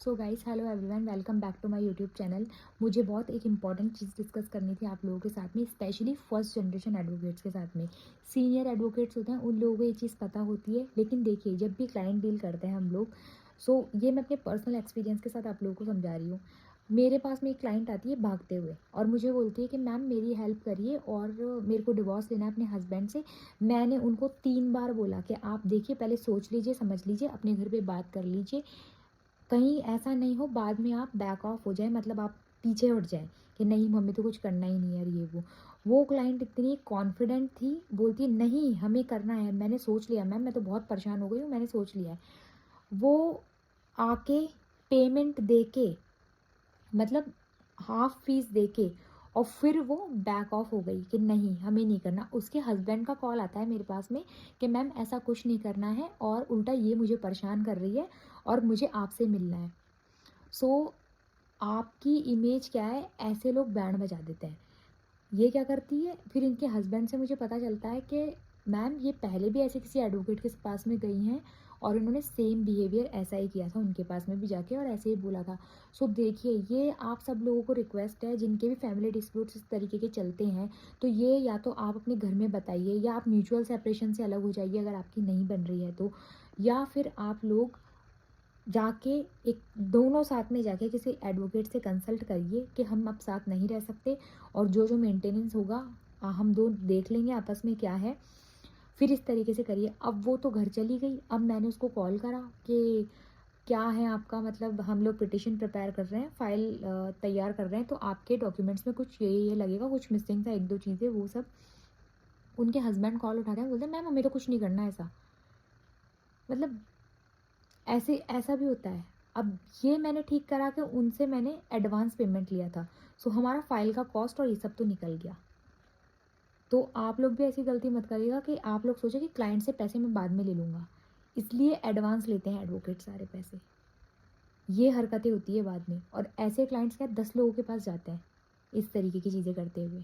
So guys, hello everyone, welcome back to my YouTube channel. मुझे बहुत एक important चीज़ discuss करनी थी आप लोगों के साथ में, स्पेशली फर्स्ट जनरेशन एडवोकेट्स के साथ में। सीनियर एडवोकेट्स होते हैं, उन लोगों को ये चीज़ पता होती है, लेकिन देखिए जब भी क्लाइंट डील करते हैं हम लोग, ये मैं अपने पर्सनल एक्सपीरियंस के साथ आप लोगों को समझा रही हूँ। मेरे पास में एक क्लाइंट आती है भागते हुए और मुझे बोलती है कि मैम मेरी हेल्प करिए और मेरे को डिवोर्स लेना है अपने हस्बैंड से। मैंने उनको 3 बार बोला कि आप देखिए, पहले सोच लीजिए, समझ लीजिए, अपने घर पे बात कर लीजिए, कहीं ऐसा नहीं हो बाद में आप बैक ऑफ हो जाए, मतलब आप पीछे हट जाए कि नहीं हमें तो कुछ करना ही नहीं है ये वो क्लाइंट इतनी कॉन्फिडेंट थी, बोलती है नहीं हमें करना है, मैंने सोच लिया मैम, मैं तो बहुत परेशान हो गई हूँ, मैंने सोच लिया है। वो आके पेमेंट दे के, मतलब हाफ फीस दे के, और फिर वो बैक ऑफ हो गई कि नहीं हमें नहीं करना। उसके हस्बैंड का कॉल आता है मेरे पास में कि मैम ऐसा कुछ नहीं करना है और उल्टा ये मुझे परेशान कर रही है और मुझे आपसे मिलना है। सो आपकी इमेज क्या है, ऐसे लोग बैंड बजा देते हैं। ये क्या करती है, फिर इनके हस्बैंड से मुझे पता चलता है कि मैम ये पहले भी ऐसे किसी एडवोकेट के पास में गई हैं और उन्होंने सेम बिहेवियर ऐसा ही किया था उनके पास में भी जाके और ऐसे ही बोला था। देखिए, ये आप सब लोगों को रिक्वेस्ट है जिनके भी फैमिली डिस्प्यूट्स इस तरीके के चलते हैं, तो ये या तो आप अपने घर में बताइए या आप म्यूचुअल सेपरेशन से अलग हो जाइए अगर आपकी नहीं बन रही है तो, या फिर आप लोग जाके एक दोनों साथ में जाके किसी एडवोकेट से कंसल्ट करिए कि हम अब साथ नहीं रह सकते और जो जो मेंटेनेंस होगा हम दो देख लेंगे आपस में क्या है, फिर इस तरीके से करिए। अब वो तो घर चली गई, अब मैंने उसको कॉल करा कि क्या है आपका, मतलब हम लोग पिटिशन प्रिपेयर कर रहे हैं, फाइल तैयार कर रहे हैं, तो आपके डॉक्यूमेंट्स में कुछ ये लगेगा, कुछ मिसिंग था, एक दो चीज़ें वो सब। उनके हस्बैंड कॉल उठाते हैं, बोलते हैं मैम हमें तो कुछ नहीं करना है ऐसा, मतलब ऐसे ऐसा भी होता है। अब ये मैंने ठीक करा के उनसे मैंने एडवांस पेमेंट लिया था, हमारा फाइल का कॉस्ट और ये सब तो निकल गया। तो आप लोग भी ऐसी गलती मत करिएगा कि आप लोग सोचें कि क्लाइंट से पैसे मैं बाद में ले लूँगा, इसलिए एडवांस लेते हैं एडवोकेट सारे पैसे। ये हरकतें होती है बाद में, और ऐसे क्लाइंट्स क्या 10 लोगों के पास जाते हैं इस तरीके की चीज़ें करते हुए।